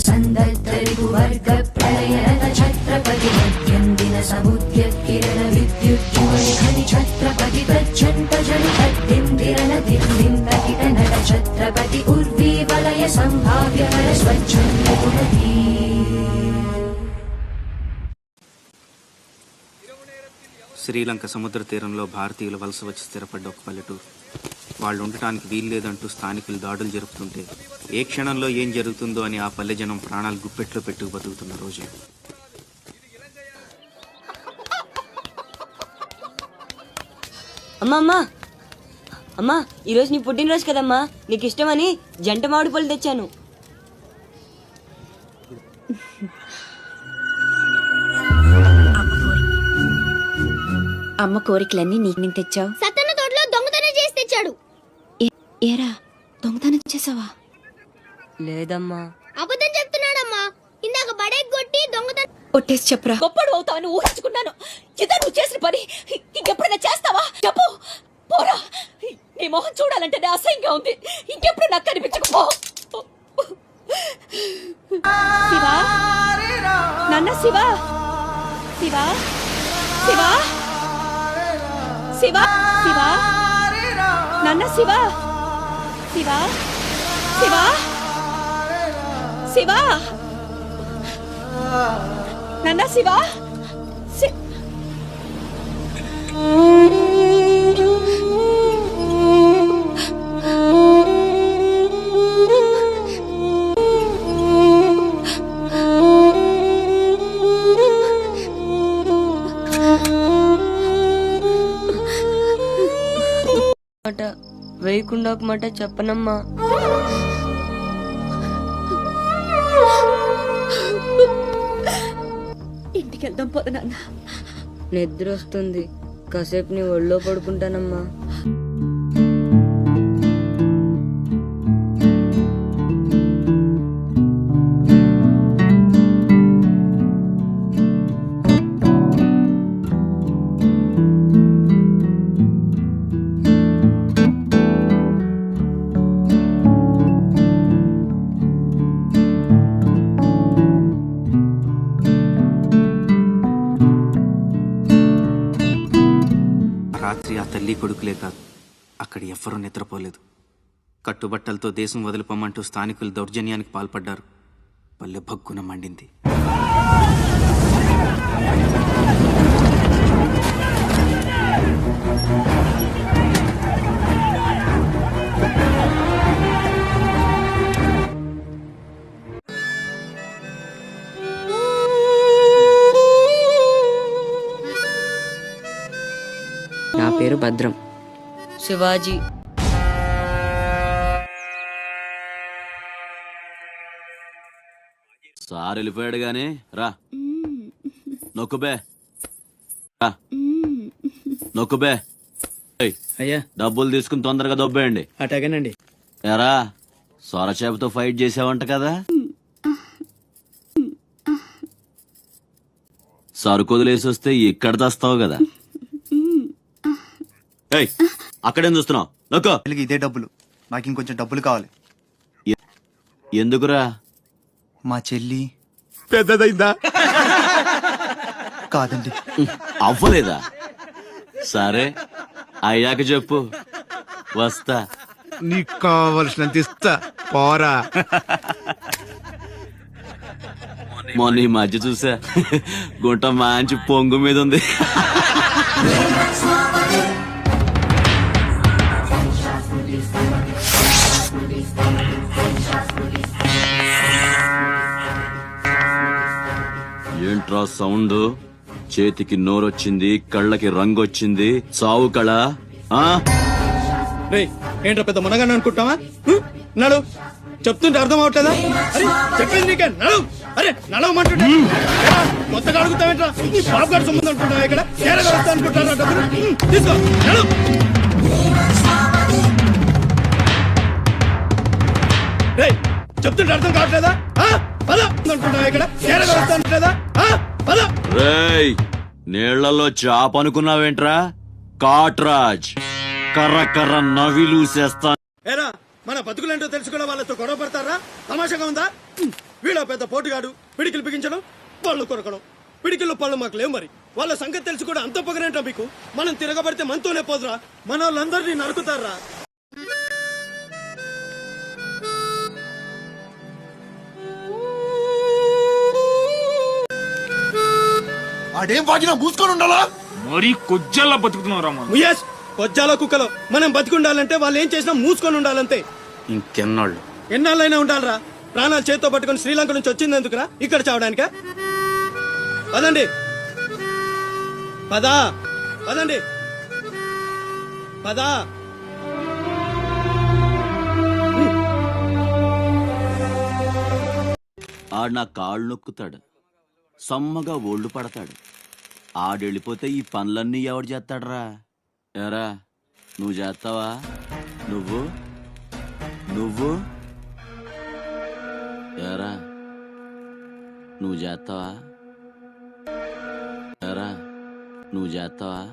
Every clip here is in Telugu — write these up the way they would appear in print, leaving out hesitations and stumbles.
సందర్భ ప్రళయన ఛత్రపతి మధ్యందిన సముద్య కిరణ విద్యుత్ జ్వలి ఛత్రపతి తచ్చంత జను తద్దిందిరన దిందింద కిట నట ఛత్రపతి ఉర్వీ వలయ సంభావ్య వర స్వచ్ఛంద గుణతి. శ్రీలంక సముద్ర తీరంలో భారతీయులు వలస వచ్చి స్థిరపడ్డ ఒక పల్లెటూరు. వాళ్ళు ఉండటానికి వీల్లేదంటూ స్థానికులు దాడులు జరుపుతుంటే ఏ క్షణంలో ఏం జరుగుతుందో అని ఆ పల్లె జనం ప్రాణాలు గుప్పెట్లో పెట్టుకు బతుకుతున్న రోజు. అమ్మా అమ్మా, ఈరోజు నీ పుట్టినరోజు కదమ్మా, నీకు ఇష్టమని జంట మామిడి పళ్ళు తెచ్చాను. అమ్మ కోరికలన్నీ నీకు నేను తెచ్చావు. సత్తన్న తోటలో దొంగతనం చేసి తెచ్చాడు. ఏరా దొంగతనం చేసావా? లేదమ్మా. అబద్ధం చెప్తున్నాడమ్మా. ఇందాక బడే కొట్టి దొంగతనం. ఒట్టేసి చెప్పరా. గొప్పడు అవుతాను ఊహించుకున్నాను. ఇదే నువ్వు చేసిన పని ఇంకెప్పుడైనా చేస్తావా? చెప్పు. పోరా, నీ మొహం చూడాలంటేనే అసహ్యంగా ఉంది. ఇంకెప్పుడు నాకు కనిపించకపో. శివా, నాన్న శివా, శివా, శివా, శివా, శివా, నాన్న శివా, శివా, శివా, శివా, నాన్న శివా. మాట వేయకుండా ఒక మాట చెప్పనమ్మా. ఇంటికి వెళ్దాం పోదు నాన్న. నిద్ర వస్తుంది, కాసేపు నీ ఒళ్ళో పడుకుంటానమ్మా. రాత్రి ఆ తల్లి కొడుకులే కాదు, అక్కడ ఎవ్వరూ నిద్రపోలేదు. కట్టుబట్టలతో దేశం వదిలిపోమంటూ స్థానికులు దౌర్జన్యానికి పాల్పడ్డారు. పల్లె భగ్గున మండింది. నా పేరు భద్రం. శివాజీ. సార్ వెళ్ళిపోయాడు గాని రా నొక్కుబే, నొక్కుబే. అయ్యా డబ్బులు తీసుకుని తొందరగా దొబ్బేయండి. అటగనండి. ఎరా సొరచేపతో ఫైట్ చేసావంట కదా, సరుకుదిలేసి వస్తే ఇక్కడ తెస్తావు కదా. అక్కడేం చూస్తున్నావు? నొక్కో. ఇదే డబ్బులు, నాకు ఇంకొంచెం డబ్బులు కావాలి. ఎందుకురా? మా చెల్లి పెద్దదైందా? కాదండి. అవ్వలేదా? సరే అయ్యాక చెప్పు, వస్తా. నీకు కావలసినంత ఇస్తా, పోరా. మొన్న ఈ మధ్య చూసా, గుంట మంచి పొంగు మీద ఉంది. ఏంట్రా సౌండ్? చేతికి నోరొచ్చింది, కళ్ళకి రంగొచ్చింది, చావు కళ. ఏంట్రా పెద్ద మునగాన్ని అనుకుంటావా? నడు, చెప్తుంటే అర్థం అవట్లేదా? అరే చెప్పింది నీకే, నడు. అరే నడవమంటుంటే కొత్తగా అడుగుతావేంట్రా? నీ బాబు గారి సంబంధం అనుకుంటావా? ఇక్కడ చేరగలుగుతా అనుకుంటారా? డబ్బులు తీసుకో, నడు. చెప్తుంటే అర్థం కావట్లేదా? అనుకుంటావా? ఇక్కడ చేరగలుగుతా అనుకుంటా. రేయ్, నీళ్లలో చాప అనుకున్నావేంట్రా? కాట్రాజ్ కర్ర కర్ర నవిలూసేస్తా. ఏరా, మన బతుకులేంటో తెలుసుకున్న వాళ్ళతో గొడవ పడతారా? తమాషాగా ఉందా? వీళ్ళ పెద్ద పోటుగాడు పిడికిలు బిగించడం పళ్ళు కొరకడం. పిడికిల్లో పళ్ళు మాకు లేవు మరి. వాళ్ళ సంగతి తెలిసి కూడా అంత పొగరేంటా మీకు? మనం తిరగబడితే మనతోనే పోదురా, మన వాళ్ళందరినీ నరుకుతారా? ఆడేం వాగినా మూసుకొని ఉండాలా? మరీ కొజ్జల్లా బతుకుతున్నావురా ముయేష్, కొజ్జాల కుక్కలో మనం బతికుండాలంటే వాళ్ళు ఏం చేసినా మూసుకొని ఉండాలంతే. ఇంకెన్నాళ్ళు? ఎన్నాళ్ళైనా ఉండాలరా. ప్రాణాలు చేత్తో పట్టుకొని శ్రీలంక నుంచి వచ్చింది ఎందుకురా? ఇక్కడ చావడానికా? పదండి, పదా, పదండి, పదా. ఆడు నా కాళ్ళు నొక్కుతాడు, సమ్మగా ఒళ్ళు పడతాడు. ఆడెళ్ళిపోతే ఈ పనులన్నీ ఎవడు చేస్తాడరా? ఎరా నువ్వు చేస్తావా? నువ్వు నువ్వు ఎరా నువ్వు చేస్తావా? ఎరా నువ్వు చేస్తావా?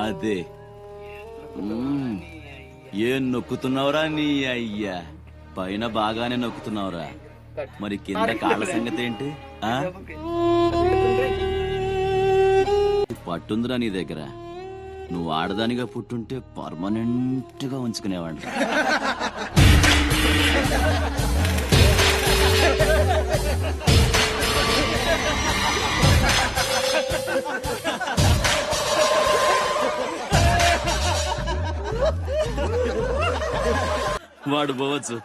అదే ఏం నొక్కుతున్నావురా నీ అయ్యా? పైన బాగానే నొక్కుతున్నావురా, మరి కింద కాళ్ళ సంగతి ఏంటి? పట్టుందిరా నీ దగ్గర. నువ్వు ఆడదానిగా పుట్టుంటే పర్మనెంట్ గా ఉంచుకునేవాడి. వాడు పోవచ్చు,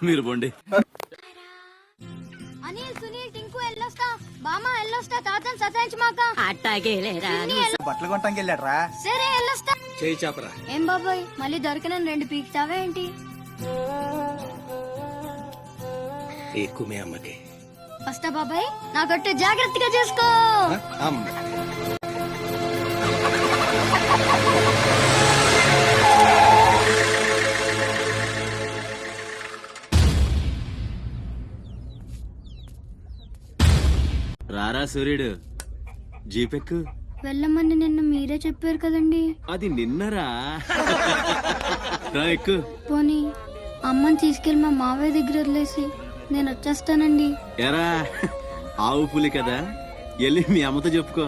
మీరు పోండి. అనిల్, సునీల్, టింకు ఎల్లొస్తా. బామా ఎల్లొస్తా. తాతని సతాయించమాక. అట్టాగేలేరా. బట్టలు కొనటానికి వెళ్ళాడ్రా. సరే ఎల్లొస్తా. చేయి చాపరా. ఏం బాబాయ్, మళ్ళీ దొరికిన 2 పీకుతావా ఏంటి? ఎక్కువే అమ్మకి. వస్తా బాబాయ్, నా కొట్టు జాగ్రత్తగా చూసుకో. రారా సూర్యుడు, జీపెక్కు. వెళ్ళమని నిన్న మీరే చెప్పారు కదండి. అది నిన్నరా. రా ఎక్కు. పోనీ అమ్మని తీసుకెళ్లి మా మావయ్య దగ్గర వదిలేసి నేను వచ్చేస్తానండి. ఎరా ఆవు పులి కదా, వెళ్ళి మీ అమ్మతో చెప్పుకో.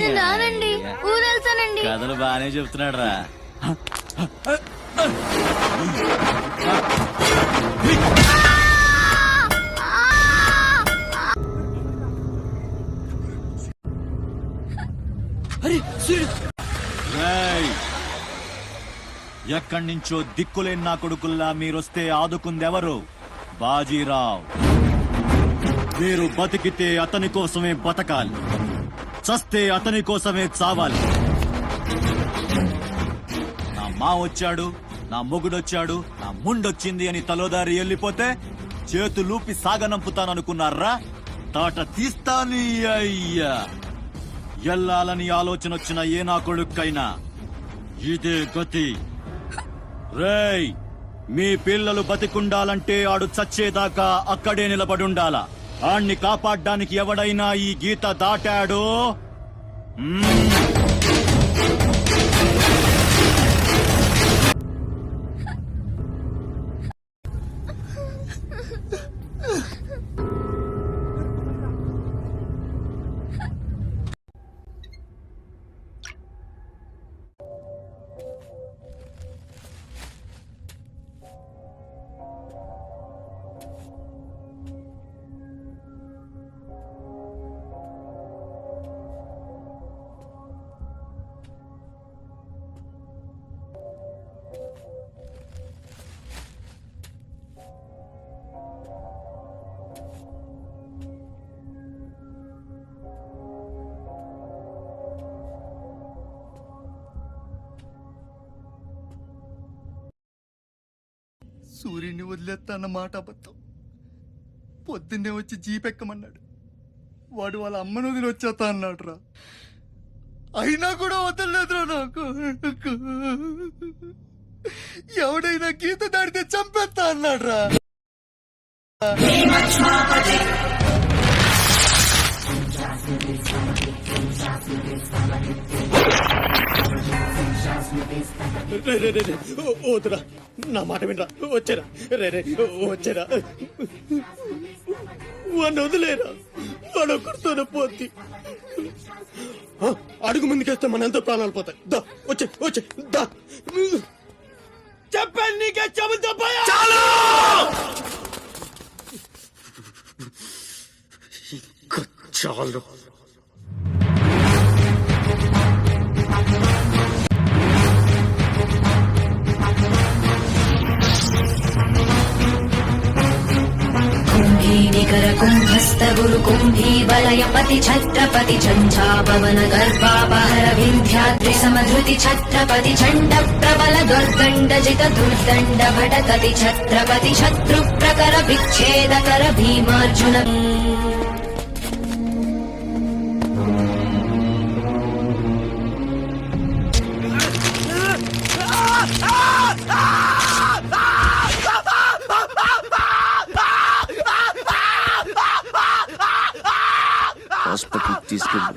నేను రానండి, ఊరెళ్తానండి. కథలు బానే చెప్తున్నాడు రా. ఎక్కడి నుంచో దిక్కులేని నా కొడుకుల్లా మీరొస్తే ఆదుకుందెవరు? బాజీరావ్. మీరు బతికితే అతని కోసమే బతకాలి, చస్తే అతని కోసమే చావాలి. నా మా వచ్చాడు, నా మొగుడొచ్చాడు, నా ముండొచ్చింది అని తలోదారి వెళ్ళిపోతే చేతులూపి సాగనంపుతాననుకున్నారా? తాట తీస్తాని అయ్యా. ఎల్లాలని ఆలోచన వచ్చిన ఏ నా కొడుక్కైనా ఇదే గతి. రేయ్, మీ పిల్లలు బతికుండాలంటే ఆడు చచ్చేదాకా అక్కడే నిలబడుండాలా. ఆణ్ణి కాపాడ్డానికి ఎవడైనా ఈ గీత దాటాడో సూర్యుని వదిలేస్తా అన్న మాట అబద్ధం. పొద్దున్నే వచ్చి జీపెక్కమన్నాడు. వాడు వాళ్ళ అమ్మను వదిలి వచ్చేస్తా అన్నాడు రా. అయినా కూడా వదలలేదురా నాకు. ఎవడైనా గీత దాడితే చంపేస్తా అన్నాడు రా. రే రే రే రే, వద్దురా నా మాట వినరా, వచ్చారా రే రే వచ్చారా, వాడిని వదిలేరా, వాడు ఒక్కడితోనే పోతి. అడుగు ముందుకేస్తే మనంతా ప్రాణాలు పోతాయి. దా వచ్చే వచ్చే దా. చెప్పాను నీకే, చెబుతా పోయా. చాలు. కుంభీనికర కుంభస్థ గురు కుంభీ వలయపతి ఛత్రపతి ఛంఛాపవన గర్భాపహర వింధ్యాద్రి సమధృతి ఛత్రపతి ఛండ ప్రబల దుర్దండ జిత దుర్దండ భటకతి ఛత్రపతి శత్రు ప్రకర విచ్ఛేదకర భీమార్జున. హాస్పిటల్ తీసుకెళ్ళు.